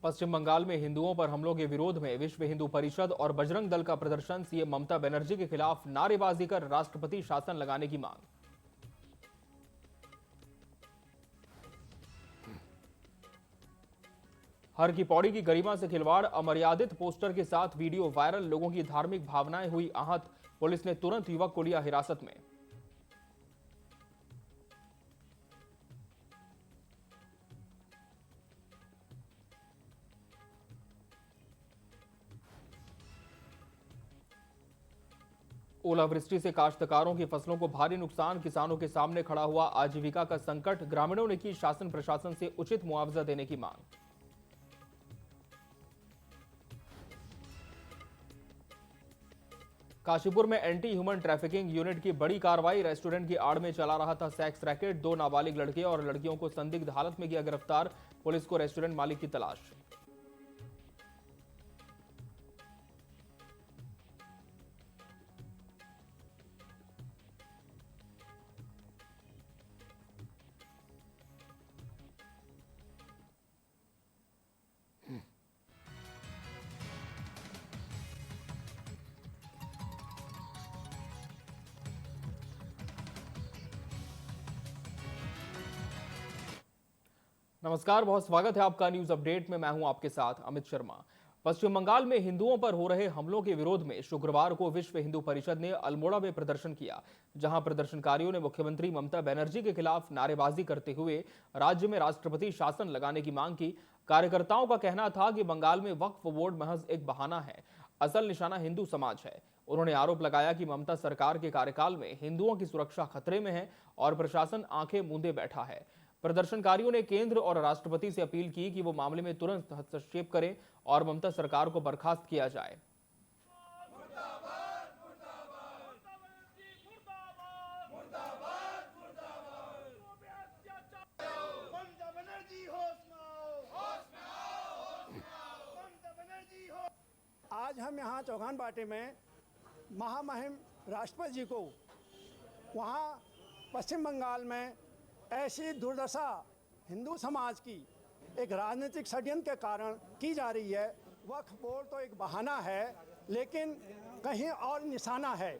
पश्चिम बंगाल में हिंदुओं पर हमलों के विरोध में विश्व हिंदू परिषद और बजरंग दल का प्रदर्शन। सीएम ममता बनर्जी के खिलाफ नारेबाजी कर राष्ट्रपति शासन लगाने की मांग। हर की पौड़ी की गरिमा से खिलवाड़, अमर्यादित पोस्टर के साथ वीडियो वायरल, लोगों की धार्मिक भावनाएं हुई आहत। पुलिस ने तुरंत युवक को लिया हिरासत में। ओलावृष्टि से काश्तकारों की फसलों को भारी नुकसान, किसानों के सामने खड़ा हुआ आजीविका का संकट। ग्रामीणों ने की शासन प्रशासन से उचित मुआवजा देने की मांग। काशीपुर में एंटी ह्यूमन ट्रैफिकिंग यूनिट की बड़ी कार्रवाई। रेस्टोरेंट की आड़ में चला रहा था सेक्स रैकेट। 2 नाबालिग लड़के और लड़कियों को संदिग्ध हालत में किया गिरफ्तार। पुलिस को रेस्टोरेंट मालिक की तलाश। नमस्कार, बहुत स्वागत है आपका न्यूज अपडेट में। मैं हूं आपके साथ अमित शर्मा। पश्चिम बंगाल में हिंदुओं पर हो रहे हमलों के विरोध में शुक्रवार को विश्व हिंदू परिषद ने अल्मोड़ा में प्रदर्शन किया, जहां प्रदर्शनकारियों ने मुख्यमंत्री ममता बनर्जी के खिलाफ नारेबाजी करते हुए राज्य में राष्ट्रपति शासन लगाने की मांग की। कार्यकर्ताओं का कहना था कि बंगाल में वक्फ बोर्ड महज एक बहाना है, असल निशाना हिंदू समाज है। उन्होंने आरोप लगाया कि ममता सरकार के कार्यकाल में हिंदुओं की सुरक्षा खतरे में है और प्रशासन आंखें मूंदे बैठा है। प्रदर्शनकारियों ने केंद्र और राष्ट्रपति से अपील की कि वो मामले में तुरंत हस्तक्षेप करें और ममता सरकार को बर्खास्त किया जाए। आज हम यहाँ चौगान बाटे में महामहिम राष्ट्रपति जी को वहाँ पश्चिम बंगाल में ऐसी दुर्दशा हिंदू समाज की एक राजनीतिक षड्यंत्र के कारण की जा रही है। वक्फ बोर्ड तो एक बहाना है, लेकिन कहीं और निशाना है,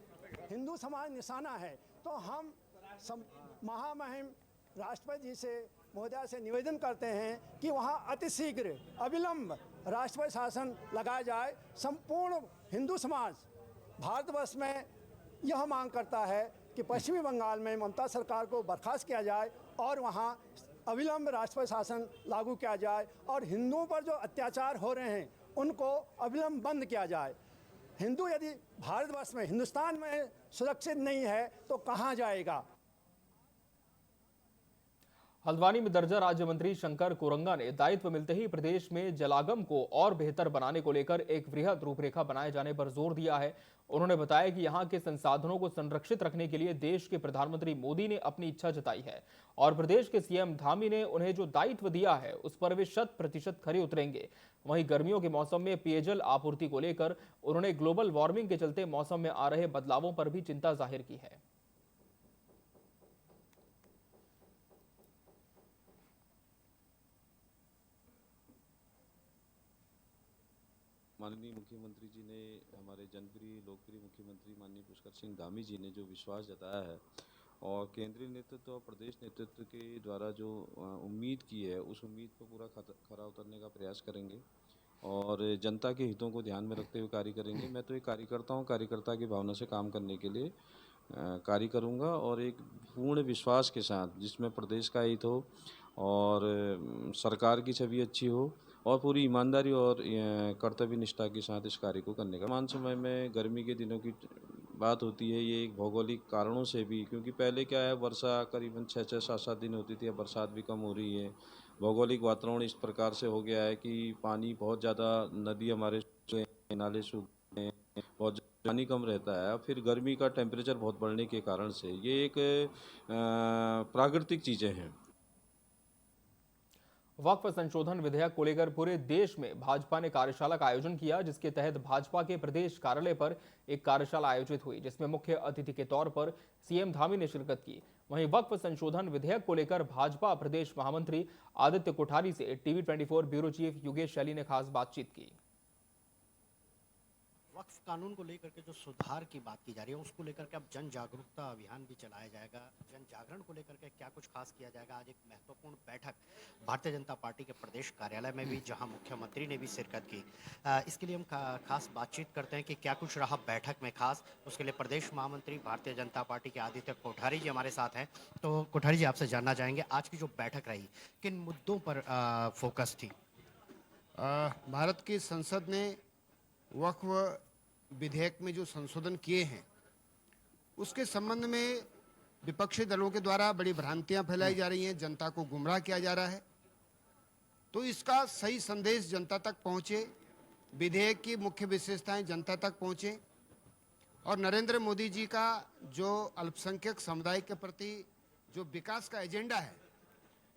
हिंदू समाज निशाना है। तो हम महामहिम राष्ट्रपति जी से महोदया से निवेदन करते हैं कि वहाँ अतिशीघ्र अविलंब राष्ट्रपति शासन लगाया जाए। संपूर्ण हिंदू समाज भारतवर्ष में यह मांग करता है कि पश्चिमी बंगाल में ममता सरकार को बर्खास्त किया जाए और वहाँ अविलंब राष्ट्रपति शासन लागू किया जाए और हिंदुओं पर जो अत्याचार हो रहे हैं उनको अविलंब बंद किया जाए। हिंदू यदि भारतवर्ष में, हिंदुस्तान में सुरक्षित नहीं है तो कहाँ जाएगा। हल्द्वानी में दर्जा राज्य मंत्री शंकर कोरंगा ने दायित्व मिलते ही प्रदेश में जलागम को और बेहतर बनाने को लेकर एक वृहद रूपरेखा बनाए जाने पर जोर दिया है। उन्होंने बताया कि यहां के संसाधनों को संरक्षित रखने के लिए देश के प्रधानमंत्री मोदी ने अपनी इच्छा जताई है और प्रदेश के सीएम धामी ने उन्हें जो दायित्व दिया है उस पर वे 100% खरे उतरेंगे। वहीं गर्मियों के मौसम में पेयजल आपूर्ति को लेकर उन्होंने ग्लोबल वार्मिंग के चलते मौसम में आ रहे बदलावों पर भी चिंता जाहिर की है। माननीय मुख्यमंत्री जी ने, हमारे जनप्रिय लोकप्रिय मुख्यमंत्री माननीय पुष्कर सिंह धामी जी ने जो विश्वास जताया है और केंद्रीय नेतृत्व और प्रदेश नेतृत्व के द्वारा जो उम्मीद की है, उस उम्मीद पर पूरा खरा उतरने का प्रयास करेंगे और जनता के हितों को ध्यान में रखते हुए कार्य करेंगे। मैं तो एक कार्यकर्ता हूँ, कार्यकर्ता की भावना से काम करने के लिए कार्य करूँगा और एक पूर्ण विश्वास के साथ, जिसमें प्रदेश का हित हो और सरकार की छवि अच्छी हो और पूरी ईमानदारी और कर्तव्य निष्ठा के साथ इस कार्य को करने का। वर्तमान समय में गर्मी के दिनों की बात होती है, ये एक भौगोलिक कारणों से भी, क्योंकि पहले क्या है, वर्षा करीबन 6-6, 7-7 दिन होती थी, अब बरसात भी कम हो रही है। भौगोलिक वातावरण इस प्रकार से हो गया है कि पानी बहुत ज़्यादा, नदी हमारे नाले सूख गए हैं, बहुत पानी कम रहता है। फिर गर्मी का टेम्परेचर बहुत बढ़ने के कारण से ये एक प्राकृतिक चीज़ें हैं। वक्फ संशोधन विधेयक को लेकर पूरे देश में भाजपा ने कार्यशाला का आयोजन किया, जिसके तहत भाजपा के प्रदेश कार्यालय पर एक कार्यशाला आयोजित हुई, जिसमें मुख्य अतिथि के तौर पर सीएम धामी ने शिरकत की। वहीं वक्फ संशोधन विधेयक को लेकर भाजपा प्रदेश महामंत्री आदित्य कोठारी से टीवी 24 ब्यूरो चीफ योगेश शैली ने खास बातचीत की। वक्फ कानून को लेकर के जो सुधार की बात की जा रही है, उसको लेकर के अब जन जागरूकता अभियान भी चलाया जाएगा। जन जागरण को लेकर के क्या कुछ खास किया जाएगा। आज एक महत्वपूर्ण बैठक भारतीय जनता पार्टी के प्रदेश कार्यालय में भी, जहां मुख्यमंत्री ने भी शिरकत की। इसके लिए हम खास बातचीत करते हैं कि क्या कुछ रहा बैठक में खास। उसके लिए प्रदेश महामंत्री भारतीय जनता पार्टी के आदित्य कोठारी जी हमारे साथ हैं। तो कोठारी जी, आपसे जानना चाहेंगे आज की जो बैठक रही, किन मुद्दों पर फोकस थी। भारत की संसद ने वक्फ विधेयक में जो संशोधन किए हैं, उसके संबंध में विपक्षी दलों के द्वारा बड़ी भ्रांतियां फैलाई जा रही हैं, जनता को गुमराह किया जा रहा है। तो इसका सही संदेश जनता तक पहुंचे, विधेयक की मुख्य विशेषताएं जनता तक पहुंचे और नरेंद्र मोदी जी का जो अल्पसंख्यक समुदाय के प्रति जो विकास का एजेंडा है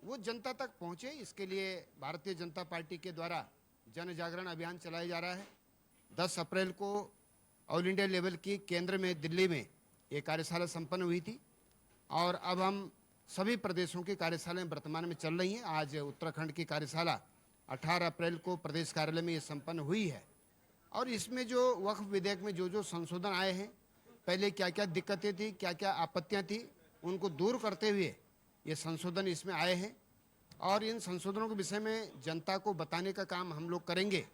वो जनता तक पहुंचे। इसके लिए भारतीय जनता पार्टी के द्वारा जन जागरण अभियान चलाया जा रहा है। 10 अप्रैल को ऑल इंडिया लेवल की केंद्र में दिल्ली में ये कार्यशाला संपन्न हुई थी और अब हम सभी प्रदेशों की कार्यशालाएं वर्तमान में चल रही हैं। आज उत्तराखंड की कार्यशाला 18 अप्रैल को प्रदेश कार्यालय में ये संपन्न हुई है और इसमें जो वक्फ विधेयक में जो संशोधन आए हैं, पहले क्या क्या दिक्कतें थी, क्या क्या आपत्तियां थी, उनको दूर करते हुए ये संशोधन इसमें आए हैं और इन संशोधनों के विषय में जनता को बताने का काम हम लोग करेंगे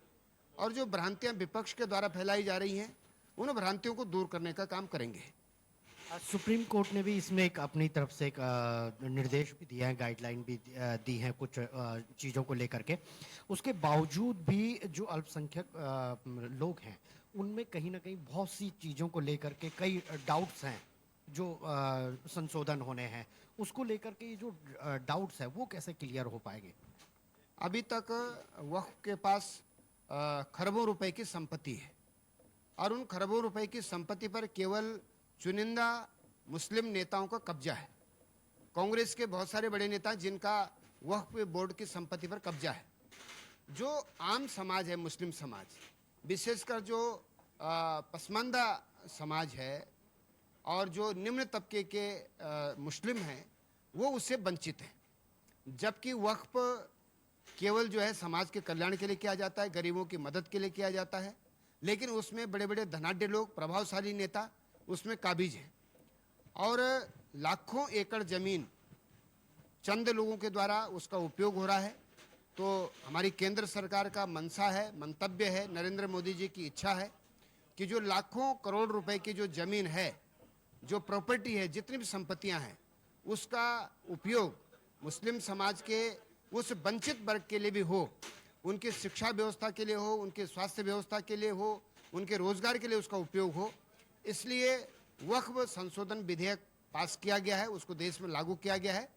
और जो भ्रांतियां विपक्ष के द्वारा फैलाई जा रही हैं, उन भ्रांतियों को दूर करने का काम करेंगे। सुप्रीम कोर्ट ने भी इसमें एक अपनी तरफ से एक निर्देश भी दिया है, गाइडलाइन भी दी है कुछ चीज़ों को लेकर के। उसके बावजूद भी जो अल्पसंख्यक लोग हैं, उनमें कहीं ना कहीं बहुत सी चीज़ों को लेकर के कई डाउट्स हैं जो संशोधन होने हैं। उसको लेकर के ये जो डाउट्स है वो कैसे क्लियर हो पाएंगे। अभी तक वक्फ के पास खरबों रुपए की संपत्ति है और उन खरबों रुपए की संपत्ति पर केवल चुनिंदा मुस्लिम नेताओं का कब्जा है। कांग्रेस के बहुत सारे बड़े नेता जिनका वक्फ बोर्ड की संपत्ति पर कब्जा है। जो आम समाज है, मुस्लिम समाज, विशेषकर जो पसमानदा समाज है और जो निम्न तबके के मुस्लिम हैं, वो उससे वंचित हैं। जबकि वक्फ केवल जो है समाज के कल्याण के लिए किया जाता है, गरीबों की मदद के लिए किया जाता है, लेकिन उसमें बड़े बड़े धनाढ्य लोग, प्रभावशाली नेता उसमें काबिज हैं और लाखों एकड़ जमीन चंद लोगों के द्वारा उसका उपयोग हो रहा है। तो हमारी केंद्र सरकार का मंशा है, मंतव्य है, नरेंद्र मोदी जी की इच्छा है कि जो लाखों करोड़ रुपए की जो जमीन है, जो प्रॉपर्टी है, जितनी भी संपत्तियां हैं, उसका उपयोग मुस्लिम समाज के उस वंचित वर्ग के लिए भी हो, उनकी शिक्षा व्यवस्था के लिए हो, उनके स्वास्थ्य व्यवस्था के लिए हो, उनके रोजगार के लिए उसका उपयोग हो। इसलिए वक्फ संशोधन विधेयक पास किया गया है, उसको देश में लागू किया गया है।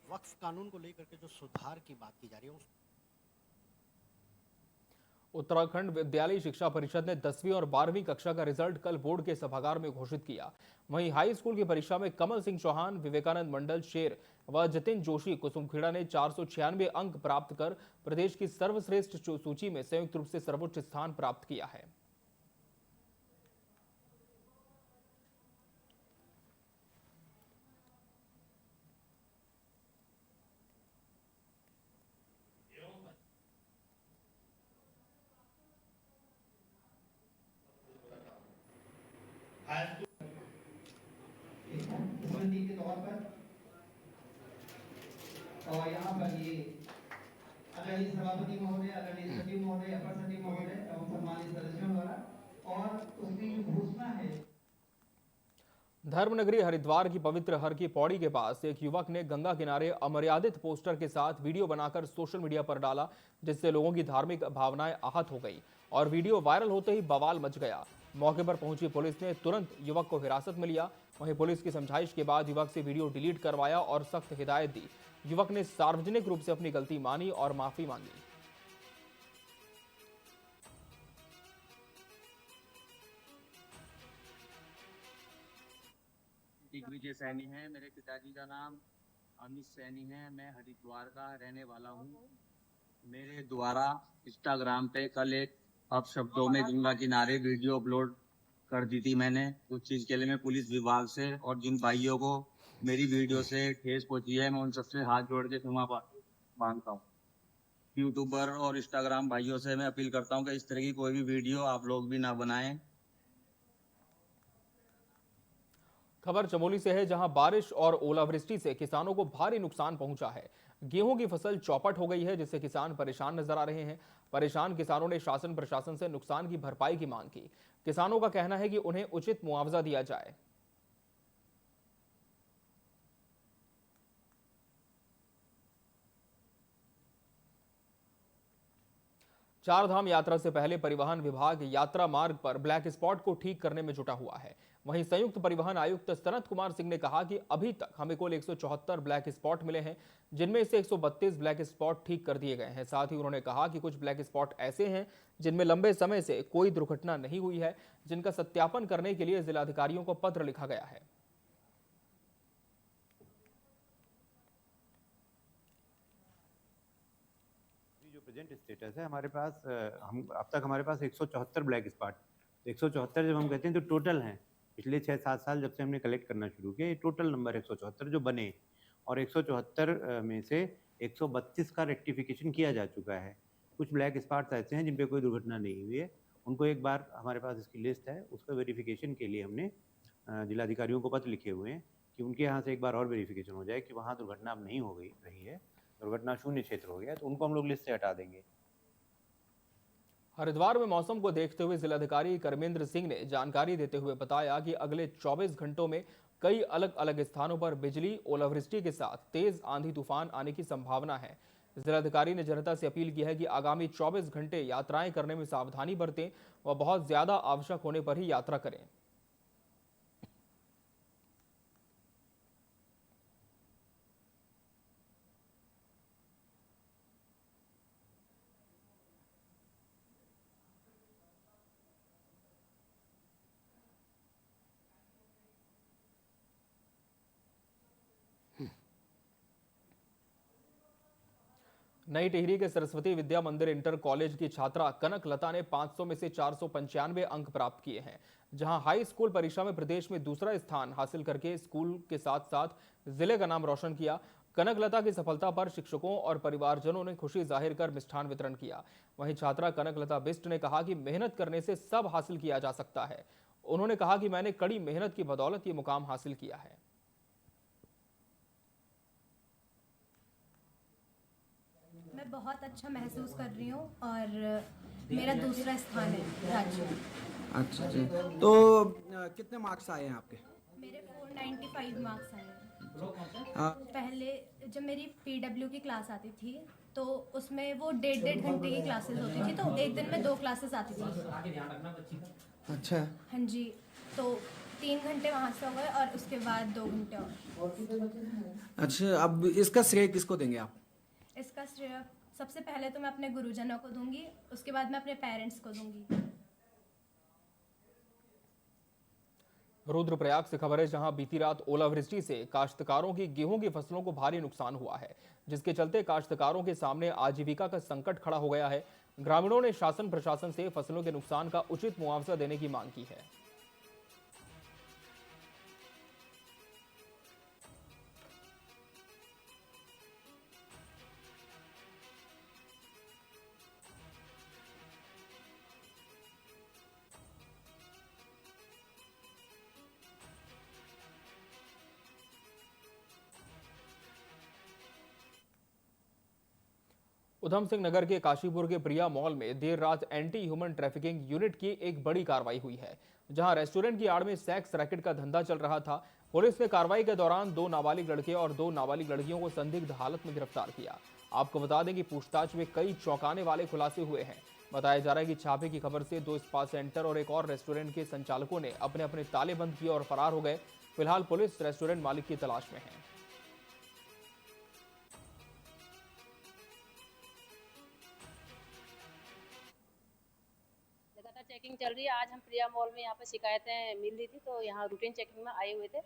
वक्फ कानून को लेकर के जो सुधार की बात की जा रही है, उत्तराखंड विद्यालय शिक्षा परिषद ने 10वीं और 12वीं कक्षा का रिजल्ट कल बोर्ड के सभागार में घोषित किया। वहीं हाई स्कूल की परीक्षा में कमल सिंह चौहान, विवेकानंद मंडल शेर व जतिन जोशी कुसुमखेड़ा ने 496 अंक प्राप्त कर प्रदेश की सर्वश्रेष्ठ सूची में संयुक्त रूप से सर्वोच्च स्थान प्राप्त किया है। स्मृति के तौर पर और यहाँ पर ये आदरणीय सभापति महोदय, आदरणीय सचिव महोदय, अपर सचिव महोदय एवं सम्मानित सदस्यों द्वारा और उसकी जो घोषणा है। धर्मनगरी हरिद्वार की पवित्र हर की पौड़ी के पास एक युवक ने गंगा किनारे अमर्यादित पोस्टर के साथ वीडियो बनाकर सोशल मीडिया पर डाला, जिससे लोगों की धार्मिक भावनाएं आहत हो गई और वीडियो वायरल होते ही बवाल मच गया। मौके पर पहुंची पुलिस ने तुरंत युवक को हिरासत में लिया। वहीं पुलिस की समझाइश के बाद युवक से वीडियो डिलीट करवाया और सख्त हिदायत दी। युवक ने सार्वजनिक रूप से अपनी गलती मानी और माफी मांगी। दिग्विजय सैनी है मेरे पिताजी का नाम। अमित सैनी है। मैं हरिद्वार का रहने वाला हूँ। मेरे द्वारा इंस्टाग्राम पे कल एक अपशब्दों में गंगा किनारे वीडियो अपलोड कर दी थी मैंने। उस चीज के लिए मैं पुलिस विभाग से और जिन भाइयों को मेरी वीडियो से ठेस पहुंची है, मैं उन सबसे हाथ जोड़ के क्षमा मांगता हूँ। यूट्यूबर और इंस्टाग्राम भाइयों से मैं अपील करता हूँ कि इस तरह की कोई भी वीडियो आप लोग भी ना बनाएं। खबर चमोली से है, जहां बारिश और ओलावृष्टि से किसानों को भारी नुकसान पहुंचा है। गेहूं की फसल चौपट हो गई है, जिससे किसान परेशान नजर आ रहे हैं। परेशान किसानों ने शासन प्रशासन से नुकसान की भरपाई की मांग की। किसानों का कहना है कि उन्हें उचित मुआवजा दिया जाए। चार धाम यात्रा से पहले परिवहन विभाग यात्रा मार्ग पर ब्लैक स्पॉट को ठीक करने में जुटा हुआ है। वहीं संयुक्त परिवहन आयुक्त सनत कुमार सिंह ने कहा कि अभी तक हमें कुल 174 ब्लैक स्पॉट मिले हैं, जिनमें से 132 ब्लैक स्पॉट ठीक कर दिए गए हैं। साथ ही उन्होंने कहा कि कुछ ब्लैक स्पॉट ऐसे हैं जिनमें लंबे समय से कोई दुर्घटना नहीं हुई है, जिनका सत्यापन करने के लिए जिलाधिकारियों को पत्र लिखा गया है। जो प्रेजेंट स्टेटस है हमारे पास, हम अब तक हमारे पास 174 ब्लैक स्पॉट, 174 जब हम कहते हैं तो टोटल हैं। पिछले 6-7 साल जब से हमने कलेक्ट करना शुरू किया, ये टोटल नंबर 174 जो बने, और 174 में से 132 का रेक्टिफिकेशन किया जा चुका है। कुछ ब्लैक स्पॉट्स ऐसे हैं जिन पे कोई दुर्घटना नहीं हुई है, उनको एक बार हमारे पास इसकी लिस्ट है, उसका वेरिफिकेशन के लिए हमने जिलाधिकारियों को पत्र लिखे हुए हैं कि उनके यहाँ से एक बार और वेरिफिकेशन हो जाए कि वहाँ दुर्घटना अब नहीं हो गई रही है, दुर्घटना शून्य क्षेत्र हो गया, तो उनको हम लोग लिस्ट से हटा देंगे। हरिद्वार में मौसम को देखते हुए जिलाधिकारी कर्मेंद्र सिंह ने जानकारी देते हुए बताया कि अगले 24 घंटों में कई अलग अलग स्थानों पर बिजली, ओलावृष्टि के साथ तेज आंधी तूफान आने की संभावना है। जिलाधिकारी ने जनता से अपील की है कि आगामी 24 घंटे यात्राएं करने में सावधानी बरतें व बहुत ज्यादा आवश्यक होने पर ही यात्रा करें। नई टिहरी के सरस्वती विद्या मंदिर इंटर कॉलेज की छात्रा कनक लता ने 500 में से 495 अंक प्राप्त किए हैं, जहां हाई स्कूल परीक्षा में प्रदेश में दूसरा स्थान हासिल करके स्कूल के साथ साथ जिले का नाम रोशन किया। कनक लता की सफलता पर शिक्षकों और परिवारजनों ने खुशी जाहिर कर मिष्ठान वितरण किया। वहीं छात्रा कनक लता बिष्ट ने कहा कि मेहनत करने से सब हासिल किया जा सकता है। उन्होंने कहा कि मैंने कड़ी मेहनत की बदौलत ये मुकाम हासिल किया है। मैं बहुत अच्छा महसूस कर रही हूँ और मेरा दूसरा स्थान है राज्य में। अच्छा जी, तो कितने मार्क्स आए हैं आपके? मेरे 495 मार्क्स आए हैं। हाँ। पहले जब मेरी पीडब्ल्यू की क्लास आती थी तो उसमें वो 1.5 घंटे की क्लासेस होती थी, तो एक दिन में 2 क्लासेस आती थी। अच्छा। हाँ जी, तो 3 घंटे वहाँ से हो गए और उसके बाद 2 घंटे और। अच्छा, अब इसका श्रेय किसको देंगे आप? इसका श्रेय सबसे पहले तो मैं अपने गुरुजनों को दूंगी, उसके बाद मैं अपने पेरेंट्स को दूंगी। रुद्रप्रयाग से खबर है, जहां बीती रात ओलावृष्टि से काश्तकारों की गेहूं की फसलों को भारी नुकसान हुआ है, जिसके चलते काश्तकारों के सामने आजीविका का संकट खड़ा हो गया है। ग्रामीणों ने शासन प्रशासन से फसलों के नुकसान का उचित मुआवजा देने की मांग की है। उधम सिंह नगर के काशीपुर के प्रिया मॉल में देर रात एंटी ह्यूमन ट्रैफिकिंग यूनिट की एक बड़ी कार्रवाई हुई है, जहां रेस्टोरेंट की आड़ में सेक्स रैकेट का धंधा चल रहा था। पुलिस ने कार्रवाई के दौरान 2 नाबालिग लड़के और 2 नाबालिग लड़कियों को संदिग्ध हालत में गिरफ्तार किया। आपको बता दें कि पूछताछ में कई चौंकाने वाले खुलासे हुए हैं। बताया जा रहा है कि छापे की खबर से 2 स्पा सेंटर और एक और रेस्टोरेंट के संचालकों ने अपने अपने ताले बंद किए और फरार हो गए। फिलहाल पुलिस रेस्टोरेंट मालिक की तलाश में है। चेकिंग चल रही है। आज हम प्रिया मॉल में यहाँ पे शिकायतें मिल रही थी, तो यहाँ रूटीन चेकिंग में आए हुए थे।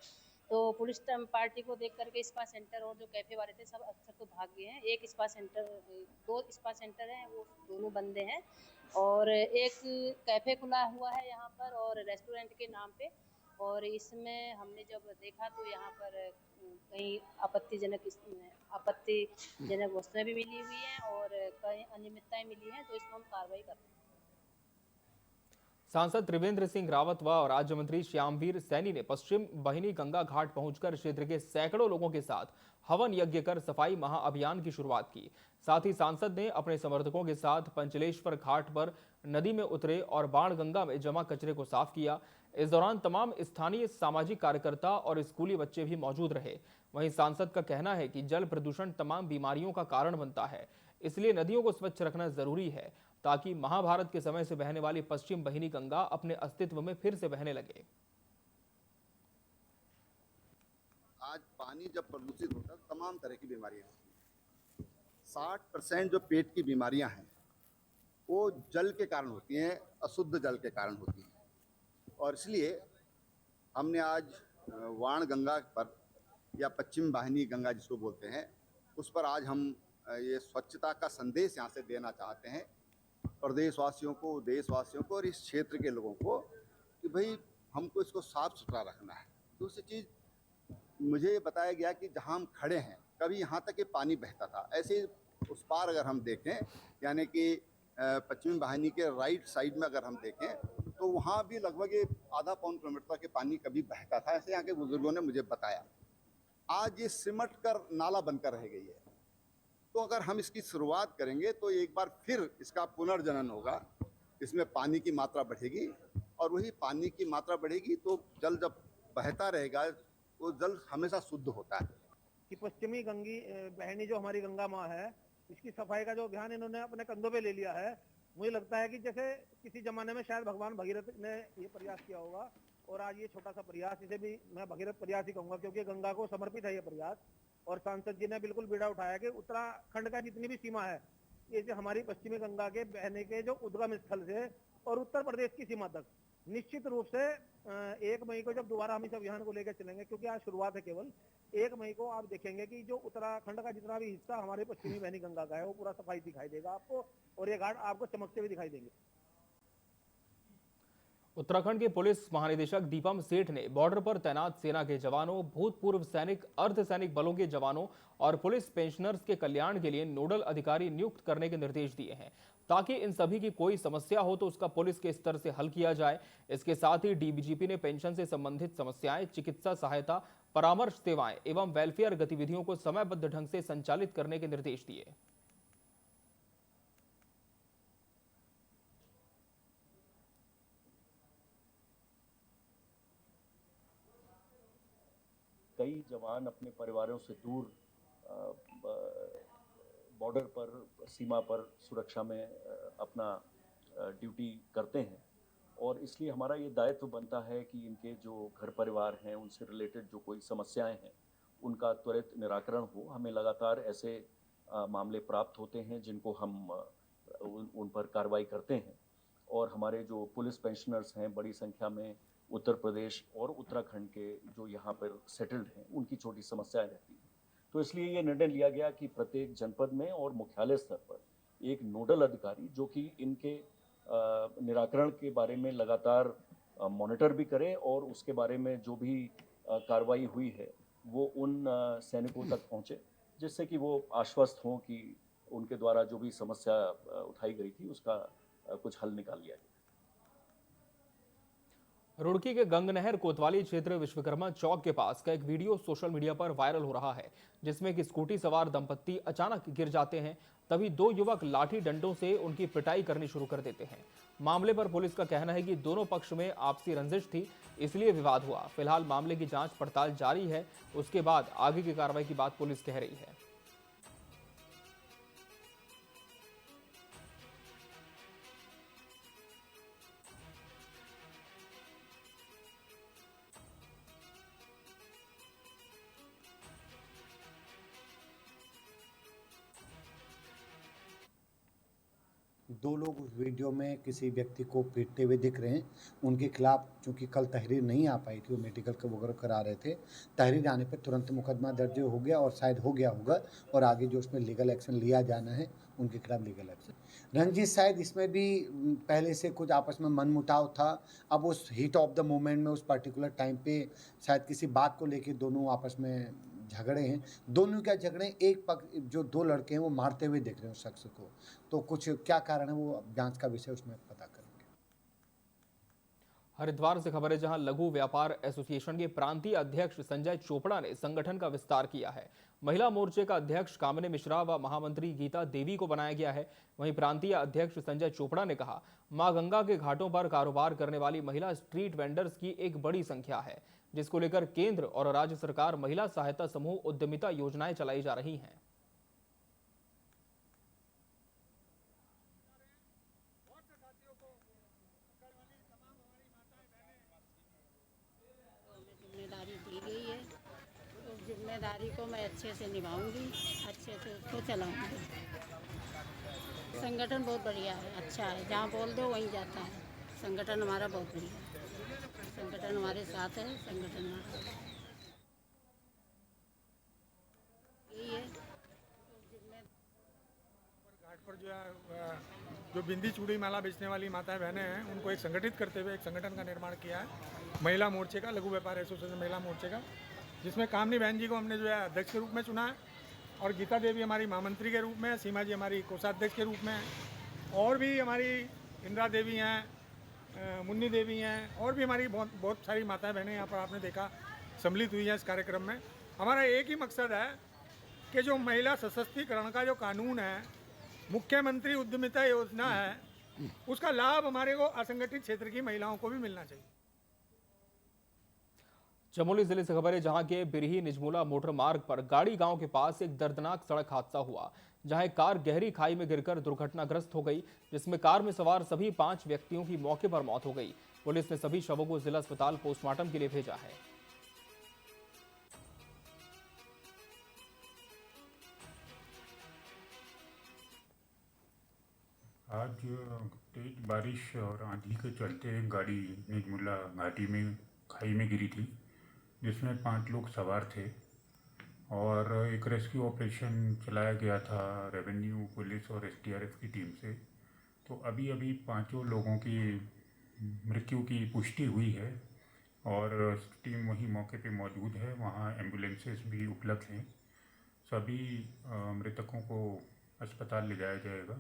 तो पुलिस पार्टी को देख करके स्पा सेंटर और जो कैफे वाले थे सब अक्सर तो भाग गए हैं। एक स्पा सेंटर, 2 स्पा सेंटर हैं, वो दोनों बंदे हैं और एक कैफे खुला हुआ है यहाँ पर और रेस्टोरेंट के नाम पे। और इसमें हमने जब देखा तो यहाँ पर कई आपत्तिजनक वस्तुएं भी मिली हुई हैं और कई अनियमितताएं मिली हैं, तो इसमें हम कार्रवाई कर रहे हैं। सांसद त्रिवेंद्र सिंह रावत व राज्य मंत्री श्यामवीर सैनी ने पश्चिम बहिनी गंगा घाट पहुंचकर क्षेत्र के सैकड़ों लोगों के साथ हवन यज्ञ कर सफाई महाअभियान की शुरुआत की। साथ ही सांसद ने अपने समर्थकों के साथ पंचलेश्वर घाट पर नदी में उतरे और बाण गंगा में जमा कचरे को साफ किया। इस दौरान तमाम स्थानीय सामाजिक कार्यकर्ता और स्कूली बच्चे भी मौजूद रहे। वहीं सांसद का कहना है कि जल प्रदूषण तमाम बीमारियों का कारण बनता है, इसलिए नदियों को स्वच्छ रखना जरूरी है ताकि महाभारत के समय से बहने वाली पश्चिम बहिनी गंगा अपने अस्तित्व में फिर से बहने लगे। आज पानी जब प्रदूषित होता है तो तमाम तरह की बीमारियां होती हैं। 60% जो पेट की बीमारियां हैं वो जल के कारण होती हैं, अशुद्ध जल के कारण होती हैं। और इसलिए हमने आज वाण गंगा पर या पश्चिम वाहिनी गंगा जिसको बोलते हैं, उस पर आज हम ये स्वच्छता का संदेश यहाँ से देना चाहते हैं प्रदेशवासियों को, देशवासियों को और इस क्षेत्र के लोगों को कि भाई हमको इसको साफ सुथरा रखना है। दूसरी चीज़, मुझे ये बताया गया कि जहाँ हम खड़े हैं कभी यहाँ तक ये पानी बहता था, ऐसे उस पार अगर हम देखें यानी कि पश्चिमी वाहिनी के राइट साइड में अगर हम देखें तो वहाँ भी लगभग आधा पौन किलोमीटर तक के पानी कभी बहता था, ऐसे यहाँ के बुजुर्गों ने मुझे बताया। आज ये सिमट कर नाला बनकर रह गई है, तो अगर हम इसकी शुरुआत करेंगे तो एक बार फिर इसका पुनर्जनन होगा, इसमें पानी की मात्रा बढ़ेगी और वही पानी की मात्रा बढ़ेगी तो जल जब बहता रहेगा वो जल हमेशा शुद्ध होता है। कि पश्चिमी बहनी जो हमारी गंगा माँ है, इसकी सफाई का जो अभियान इन्होंने अपने कंधों पे ले लिया है, मुझे लगता है कि जैसे किसी जमाने में शायद भगवान भगीरथ ने ये प्रयास किया होगा और आज ये छोटा सा प्रयास, इसे भी मैं भगीरथ प्रयास ही कहूँगा क्योंकि गंगा को समर्पित है ये प्रयास। और सांसद जी ने बिल्कुल बीड़ा उठाया कि उत्तराखंड का जितनी भी सीमा है, ये हमारी पश्चिमी गंगा के बहने के जो उद्गम स्थल से और उत्तर प्रदेश की सीमा तक निश्चित रूप से 1 मई को जब दोबारा हम इस अभियान को लेकर चलेंगे, क्योंकि आज शुरुआत है केवल, 1 मई को आप देखेंगे कि जो उत्तराखंड का जितना भी हिस्सा हमारे पश्चिमी बहनी गंगा का है वो पूरा सफाई दिखाई देगा आपको और ये घाट आपको चमकते हुए दिखाई देंगे। उत्तराखंड के पुलिस महानिदेशक दीपम सेठ ने बॉर्डर पर तैनात सेना के जवानों, भूतपूर्व सैनिक, अर्धसैनिक बलों के जवानों और पुलिस पेंशनर्स के कल्याण के लिए नोडल अधिकारी नियुक्त करने के निर्देश दिए हैं ताकि इन सभी की कोई समस्या हो तो उसका पुलिस के स्तर से हल किया जाए। इसके साथ ही डीजीपी ने पेंशन से संबंधित समस्याएं, चिकित्सा सहायता, परामर्श सेवाएं एवं वेलफेयर गतिविधियों को समयबद्ध ढंग से संचालित करने के निर्देश दिए। कई जवान अपने परिवारों से दूर बॉर्डर पर, सीमा पर सुरक्षा में अपना ड्यूटी करते हैं और इसलिए हमारा ये दायित्व बनता है कि इनके जो घर परिवार हैं उनसे रिलेटेड जो कोई समस्याएं हैं उनका त्वरित निराकरण हो। हमें लगातार ऐसे मामले प्राप्त होते हैं जिनको हम उन पर कार्रवाई करते हैं और हमारे जो पुलिस पेंशनर्स हैं बड़ी संख्या में उत्तर प्रदेश और उत्तराखंड के जो यहाँ पर सेटल्ड हैं उनकी छोटी समस्याएं रहती हैं। तो इसलिए ये निर्णय लिया गया कि प्रत्येक जनपद में और मुख्यालय स्तर पर एक नोडल अधिकारी जो कि इनके निराकरण के बारे में लगातार मॉनिटर भी करे और उसके बारे में जो भी कार्रवाई हुई है वो उन सैनिकों तक पहुँचे जिससे कि वो आश्वस्त हों कि उनके द्वारा जो भी समस्या उठाई गई थी उसका कुछ हल निकाल लिया गया। रुड़की के गंगनहर कोतवाली क्षेत्र विश्वकर्मा चौक के पास का एक वीडियो सोशल मीडिया पर वायरल हो रहा है जिसमें कि स्कूटी सवार दंपत्ति अचानक गिर जाते हैं, तभी 2 युवक लाठी डंडों से उनकी पिटाई करनी शुरू कर देते हैं। मामले पर पुलिस का कहना है कि दोनों पक्ष में आपसी रंजिश थी, इसलिए विवाद हुआ। फिलहाल मामले की जांच पड़ताल जारी है, उसके बाद आगे की कार्रवाई की बात पुलिस कह रही है। 2 लोग उस वीडियो में किसी व्यक्ति को पीटते हुए दिख रहे हैं। उनके खिलाफ चूँकि कल तहरीर नहीं आ पाई थी, वो मेडिकल का वगैरह करा रहे थे, तहरीर आने पर तुरंत मुकदमा दर्ज हो गया और शायद हो गया होगा और आगे जो उसमें लीगल एक्शन लिया जाना है उनके खिलाफ लीगल एक्शन। रंजिश शायद इसमें भी पहले से कुछ आपस में मनमुटाव था। अब उस हीट ऑफ द मोमेंट में उस पर्टिकुलर टाइम पे शायद किसी बात को लेके दोनों आपस में झगड़े हैं। दोनों क्या झगड़े, एक पक्ष जो 2 लड़के हैं वो मारते हुए देख रहे हैं उस शख्स को, तो कुछ क्या कारण है वो जांच का विषय, उसमें पता करेंगे। हरिद्वार से खबर है, जहां लघु व्यापार एसोसिएशन के प्रांतीय अध्यक्ष संजय चोपड़ा ने संगठन का विस्तार किया है। महिला मोर्चे का अध्यक्ष कामिनी मिश्रा व महामंत्री गीता देवी को बनाया गया है। वहीं प्रांतीय अध्यक्ष संजय चोपड़ा ने कहा, मां गंगा के घाटों पर कारोबार करने वाली महिला स्ट्रीट वेंडर्स की एक बड़ी संख्या है, जिसको लेकर केंद्र और राज्य सरकार महिला सहायता समूह उद्यमिता योजनाएं चलाई जा रही हैं। जिम्मेदारी दी गई है, उस जिम्मेदारी को मैं अच्छे से निभाऊंगी, अच्छे से उसको चलाऊंगी। संगठन बहुत बढ़िया है, अच्छा है, जहाँ बोल दो वहीं जाता है। संगठन हमारा बहुत बढ़िया है, संगठन हमारे साथ है, संगठन हमारा यही है। घाट पर जो बिंदी चूड़ी माला बेचने वाली माताएं बहनें हैं, उनको एक संगठित करते हुए एक संगठन का निर्माण किया है महिला मोर्चे का, लघु व्यापार एसोसिएशन महिला मोर्चे का, जिसमें कामनी बहन जी को हमने जो है अध्यक्ष के रूप में चुना है और गीता देवी हमारी महामंत्री के रूप में, सीमा जी हमारी कोषाध्यक्ष के रूप में, और भी हमारी इंदिरा देवी हैं, मुन्नी देवी हैं, और भी हमारी बहुत सारी माताएं बहनें यहाँ पर आपने देखा सम्मिलित हुई हैं इस कार्यक्रम में। हमारा एक ही मकसद है कि जो महिला सशक्तिकरण का जो कानून है, मुख्यमंत्री उद्यमिता योजना है, उसका लाभ हमारे को असंगठित क्षेत्र की महिलाओं को भी मिलना चाहिए। चमोली जिले से खबर है, जहां के बिरही निजमुला मोटर मार्ग पर गाड़ी गांव के पास एक दर्दनाक सड़क हादसा हुआ, जहां एक कार गहरी खाई में गिरकर दुर्घटनाग्रस्त हो गई, जिसमें कार में सवार सभी 5 व्यक्तियों की मौके पर मौत हो गई। पुलिस ने सभी शवों को जिला अस्पताल पोस्टमार्टम के लिए भेजा है। आज तेज बारिश और आंधी के चलते गाड़ी निजमुला घाटी में खाई में गिरी थी, जिसमें 5 लोग सवार थे और एक रेस्क्यू ऑपरेशन चलाया गया था रेवेन्यू, पुलिस और एसडीआरएफ की टीम से। तो अभी 5 लोगों की मृत्यु की पुष्टि हुई है और टीम वहीं मौके पे मौजूद है, वहाँ एम्बुलेंसेस भी उपलब्ध हैं। सभी मृतकों को अस्पताल ले जाया जाएगा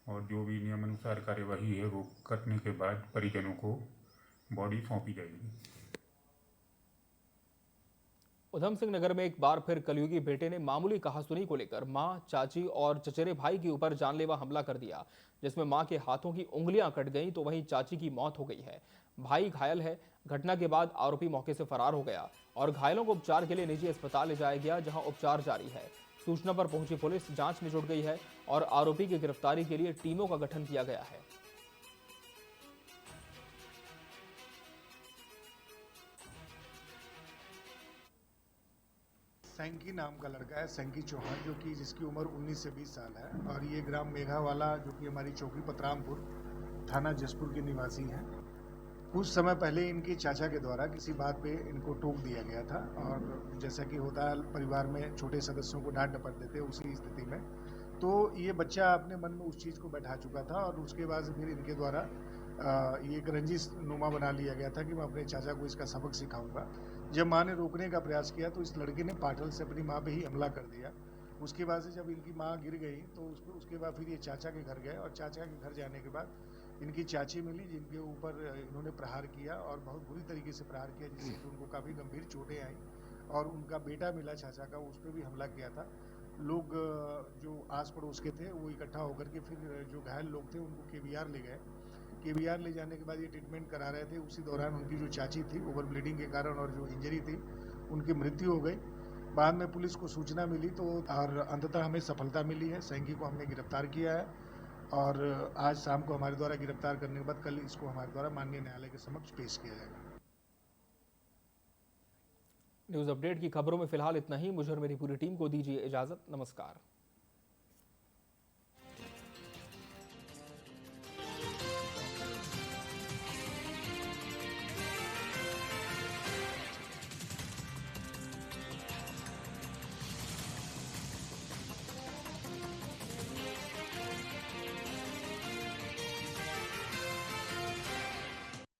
और जो भी नियमानुसार कार्यवाही है वो करने के बाद परिजनों को बॉडी सौंपी जाएगी। उधम सिंह नगर में एक बार फिर कलयुगी बेटे ने मामूली कहासुनी को लेकर मां, चाची और चचेरे भाई के ऊपर जानलेवा हमला कर दिया, जिसमें मां के हाथों की उंगलियां कट गईं तो वहीं चाची की मौत हो गई है। भाई घायल है। घटना के बाद आरोपी मौके से फरार हो गया और घायलों को उपचार के लिए निजी अस्पताल ले जाया गया, जहां उपचार जारी है। सूचना पर पहुंची पुलिस जांच में जुट गई है और आरोपी की गिरफ्तारी के लिए टीमों का गठन किया गया है। सैंकी नाम का लड़का है, सैंकी चौहान, जो कि जिसकी उम्र 19 से 20 साल है और ये ग्राम मेघावाला जो कि हमारी चौकी पतरामपुर थाना जसपुर के निवासी हैं। कुछ समय पहले इनके चाचा के द्वारा किसी बात पे इनको टोक दिया गया था और जैसा कि होता है परिवार में छोटे सदस्यों को डांट डपट देते, उसी स्थिति में तो ये बच्चा अपने मन में उस चीज़ को बैठा चुका था और उसके बाद फिर इनके द्वारा ये एक रंजिश नुमा बना लिया गया था कि मैं अपने चाचा को इसका सबक सिखाऊंगा। जब माँ ने रोकने का प्रयास किया तो इस लड़के ने पाटल से अपनी माँ पे ही हमला कर दिया। उसके बाद से जब इनकी माँ गिर गई तो उसके बाद फिर ये चाचा के घर गए और चाचा के घर जाने के बाद इनकी चाची मिली, जिनके ऊपर इन्होंने प्रहार किया और बहुत बुरी तरीके से प्रहार किया, जिससे कि उनको काफ़ी गंभीर चोटें आई। और उनका बेटा मिला चाचा का, उस पर भी हमला किया था। लोग जो आस पड़ोस के थे वो इकट्ठा होकर के फिर जो घायल लोग थे उनको केवीआर ले गए। केवीआर ले जाने के बाद ये ट्रीटमेंट करा रहे थे, उसी दौरान उनकी जो चाची थी ओवर ब्लीडिंग के कारण और जो इंजरी थी उनकी मृत्यु हो गई। बाद में पुलिस को सूचना मिली तो और अंततः हमें सफलता मिली है। सैंकी को हमने गिरफ्तार किया है और आज शाम को हमारे द्वारा गिरफ्तार करने के बाद कल इसको हमारे द्वारा माननीय न्यायालय के समक्ष पेश किया जाएगा। न्यूज़ अपडेट की खबरों में फिलहाल इतना ही। मुझे और मेरी पूरी टीम को दीजिए इजाजत। नमस्कार।